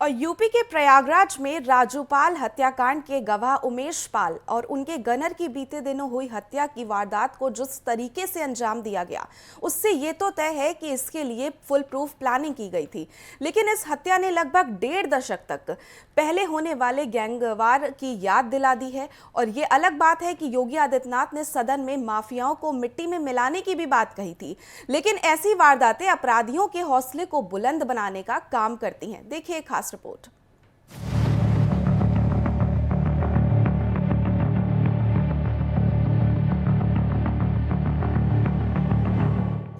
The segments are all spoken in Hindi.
और यूपी के प्रयागराज में राजूपाल हत्याकांड के गवाह उमेश पाल और उनके गनर की बीते दिनों हुई हत्या की वारदात को जिस तरीके से अंजाम दिया गया, उससे ये तो तय है कि इसके लिए फुल प्रूफ प्लानिंग की गई थी। लेकिन इस हत्या ने लगभग 1.5 दशक तक पहले होने वाले गैंगवार की याद दिला दी है। और ये अलग बात है कि योगी आदित्यनाथ ने सदन में माफियाओं को मिट्टी में मिलाने की भी बात कही थी, लेकिन ऐसी वारदातें अपराधियों के हौसले को बुलंद बनाने का काम करती हैं। देखिए एक खास रिपोर्ट।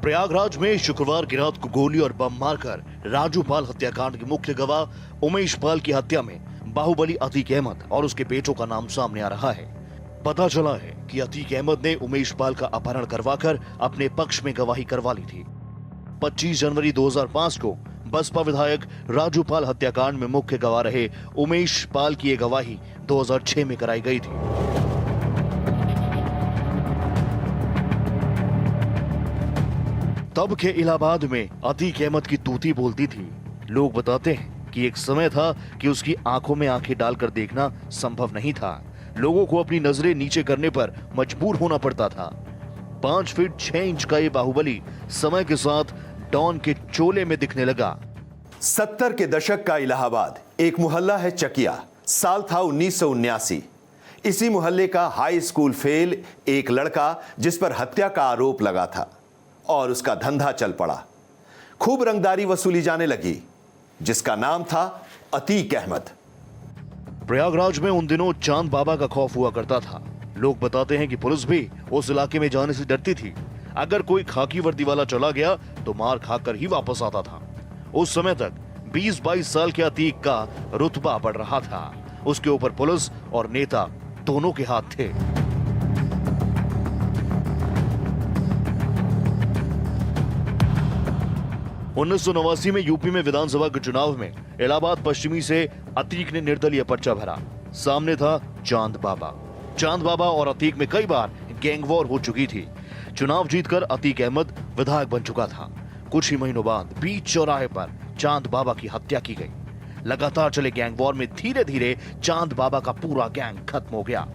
प्रयागराज में शुक्रवार की रात को गोली और बम मारकर राजूपाल हत्याकांड के मुख्य गवाह उमेश पाल की हत्या में बाहुबली अतीक अहमद और उसके बेटों का नाम सामने आ रहा है। पता चला है कि अतीक अहमद ने उमेश पाल का अपहरण करवाकर अपने पक्ष में गवाही करवा ली थी। 25 जनवरी 2005 को बसपा विधायक राजूपाल हत्याकांड में मुख्य गवाह रहे उमेश पाल की गवाही 2006 में कराई गई थी। तब के इलाहाबाद में अतीक अहमद की तूती बोलती थी। लोग बताते हैं कि एक समय था कि उसकी आंखों में आंखें डालकर देखना संभव नहीं था। लोगों को अपनी नजरें नीचे करने पर मजबूर होना पड़ता था। 5 फीट 6 इंच का ये बाहुबली समय के साथ डॉन के चोले में दिखने लगा। 70 के दशक का इलाहाबाद, एक मोहल्ला है चकिया। साल था 1979। इसी मोहल्ले का हाई स्कूल फेल एक लड़का जिस पर हत्या का आरोप लगा था और उसका धंधा चल पड़ा। खूब रंगदारी वसूली जाने लगी, जिसका नाम था अतीक अहमद। प्रयागराज में उन दिनों चांद बाबा का खौफ हुआ करता था। लोग बताते हैं कि पुलिस भी उस इलाके में जाने से डरती थी। अगर कोई खाकी वर्दी वाला चला गया तो मार खाकर ही वापस आता था। उस समय तक 20-22 साल के अतीक का रुतबा बढ़ रहा था। उसके ऊपर पुलिस और नेता दोनों के हाथ थे। उन्नीस सौ 1989 में यूपी में विधानसभा के चुनाव में इलाहाबाद पश्चिमी से अतीक ने निर्दलीय पर्चा भरा। सामने था चांद बाबा। चांद बाबा और अतीक में कई बार गैंगवॉर हो चुकी थी। चुनाव जीतकर अतीक अहमद विधायक बन चुका था। कुछ ही महीनों बाद बीच चौराहे पर चांद बाबा की हत्या की गई। लगातार चले गैंगवॉर में धीरे धीरे चांद बाबा का पूरा गैंग खत्म हो गया।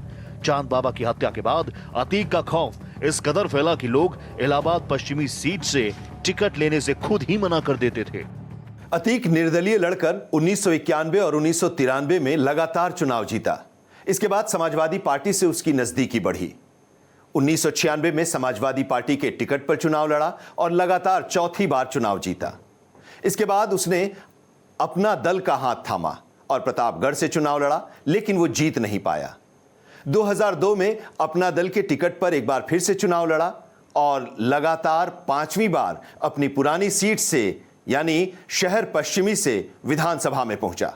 चांद बाबा की हत्या के बाद अतीक का खौफ इस कदर फैला कि लोग इलाहाबाद पश्चिमी सीट से टिकट लेने से खुद ही मना कर देते थे। अतीक निर्दलीय लड़कर 1991 और 1993 में लगातार चुनाव जीता। इसके बाद समाजवादी पार्टी से उसकी नजदीकी बढ़ी। 1996 में समाजवादी पार्टी के टिकट पर चुनाव लड़ा और लगातार चौथी बार चुनाव जीता। इसके बाद उसने अपना दल का हाथ थामा और प्रतापगढ़ से चुनाव लड़ा, लेकिन वो जीत नहीं पाया। 2002 में अपना दल के टिकट पर एक बार फिर से चुनाव लड़ा और लगातार 5वीं बार अपनी पुरानी सीट से यानी शहर पश्चिमी से विधानसभा में पहुंचा।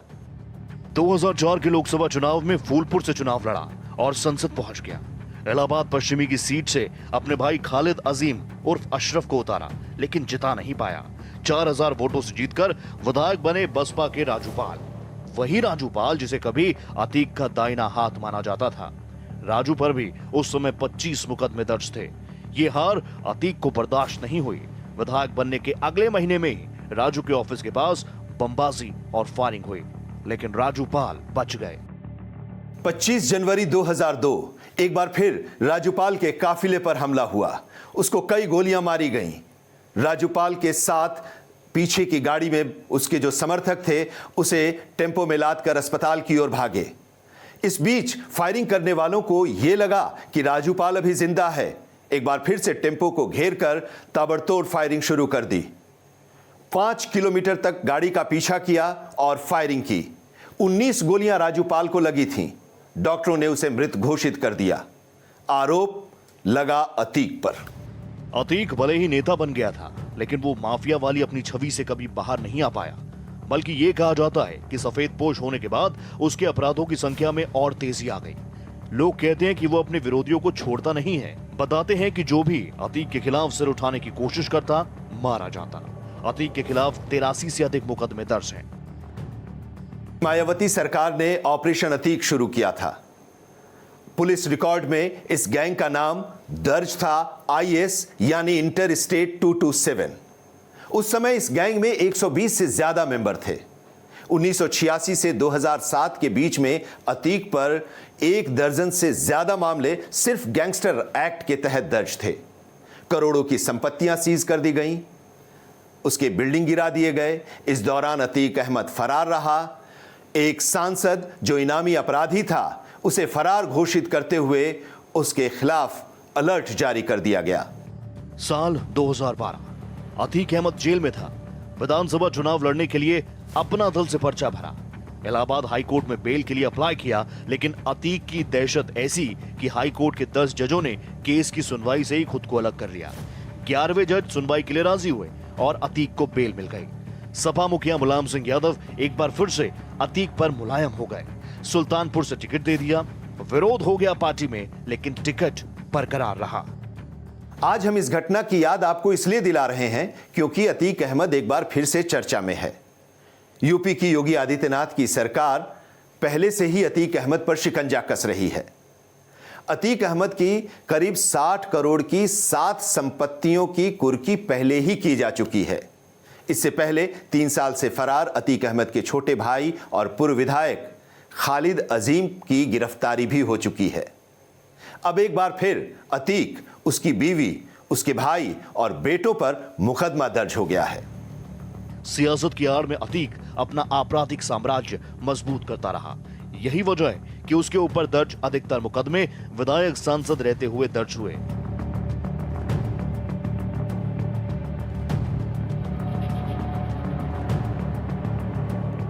2004 के लोकसभा चुनाव में फूलपुर से चुनाव लड़ा और संसद पहुंच गया। इलाहाबाद पश्चिमी की सीट से अपने भाई खालिद अजीम उर्फ अशरफ को उतारा, लेकिन जिता नहीं पाया। 4000 वोटों से जीतकर विधायक बने बसपा के राजूपाल। वही राजूपाल जिसे कभी अतीक का दाहिना हाथ माना जाता था। राजू पर भी उस समय 25 मुकदमे दर्ज थे। ये हार अतीक को बर्दाश्त नहीं हुई। विधायक बनने के अगले महीने में ही राजू के ऑफिस के पास बमबाजी और फायरिंग हुई, लेकिन राजूपाल बच गए। 25 जनवरी 2002 एक बार फिर राजूपाल के काफिले पर हमला हुआ। उसको कई गोलियां मारी गईं। राजूपाल के साथ पीछे की गाड़ी में उसके जो समर्थक थे उसे टेम्पो में लादकर अस्पताल की ओर भागे। इस बीच फायरिंग करने वालों को यह लगा कि राजूपाल अभी जिंदा है। एक बार फिर से टेम्पो को घेरकर ताबड़तोड़ फायरिंग शुरू कर दी। 5 किलोमीटर तक गाड़ी का पीछा किया और फायरिंग की। 19 गोलियां राजूपाल को लगी थीं। डॉक्टरों ने उसे मृत घोषित कर दिया। आरोप लगा अतीक पर। अतीक भले ही नेता बन गया था, लेकिन वो माफिया वाली अपनी छवि से कभी बाहर नहीं आ पाया। बल्कि ये कहा जाता है कि सफेद पोश होने के बाद उसके अपराधों की संख्या में और तेजी आ गई। लोग कहते हैं कि वो अपने विरोधियों को छोड़ता नहीं है। बताते हैं कि जो भी अतीक के खिलाफ सिर उठाने की कोशिश करता, मारा जाता। अतीक के खिलाफ 83 से अधिक मुकदमे दर्ज हैं। मायावती सरकार ने ऑपरेशन अतीक शुरू किया था। पुलिस रिकॉर्ड में इस गैंग का नाम दर्ज था IS यानी इंटर स्टेट 227। उस समय इस गैंग में 120 से ज्यादा मेंबर थे। 1986 से 2007 के बीच में अतीक पर 1 दर्जन से ज्यादा मामले सिर्फ गैंगस्टर एक्ट के तहत दर्ज थे। करोड़ों की संपत्तियां सीज कर दी गईं, उसके बिल्डिंग गिरा दिए गए। इस दौरान अतीक अहमद फरार रहा। एक सांसद जो इनामी अपराधी था, उसे फरार घोषित करते हुए उसके खिलाफ अलर्ट जारी कर दिया गया। साल 2012 अतीक अहमद जेल में था। विधानसभा चुनाव लड़ने के लिए अपना दल से पर्चा भरा। इलाहाबाद हाईकोर्ट में बेल के लिए अप्लाई किया, लेकिन अतीक की दहशत ऐसी कि हाईकोर्ट के 10 जजों ने केस की सुनवाई से ही खुद को अलग कर लिया। 11वें जज सुनवाई के लिए राजी हुए और अतीक को बेल मिल गई। सपा मुखिया मुलायम सिंह यादव एक बार फिर से अतीक पर मुलायम हो गए। सुल्तानपुर से टिकट दे दिया। विरोध हो गया पार्टी में, लेकिन टिकट बरकरार रहा। आज हम इस घटना की याद आपको इसलिए दिला रहे हैं क्योंकि अतीक अहमद एक बार फिर से चर्चा में है। यूपी की योगी आदित्यनाथ की सरकार पहले से ही अतीक अहमद पर शिकंजा कस रही है। अतीक अहमद की करीब 60 करोड़ की 7 संपत्तियों की कुर्की पहले ही की जा चुकी है। इससे पहले 3 साल से फरार अतीक अहमद के छोटे भाई और पूर्व विधायक खालिद अजीम की गिरफ्तारी भी हो चुकी है। अब एक बार फिर अतीक, उसकी बीवी, उसके भाई और बेटों पर मुकदमा दर्ज हो गया है। सियासत की आड़ में अतीक अपना आपराधिक साम्राज्य मजबूत करता रहा। यही वजह है कि उसके ऊपर दर्ज अधिकतर मुकदमे विधायक सांसद रहते हुए दर्ज हुए।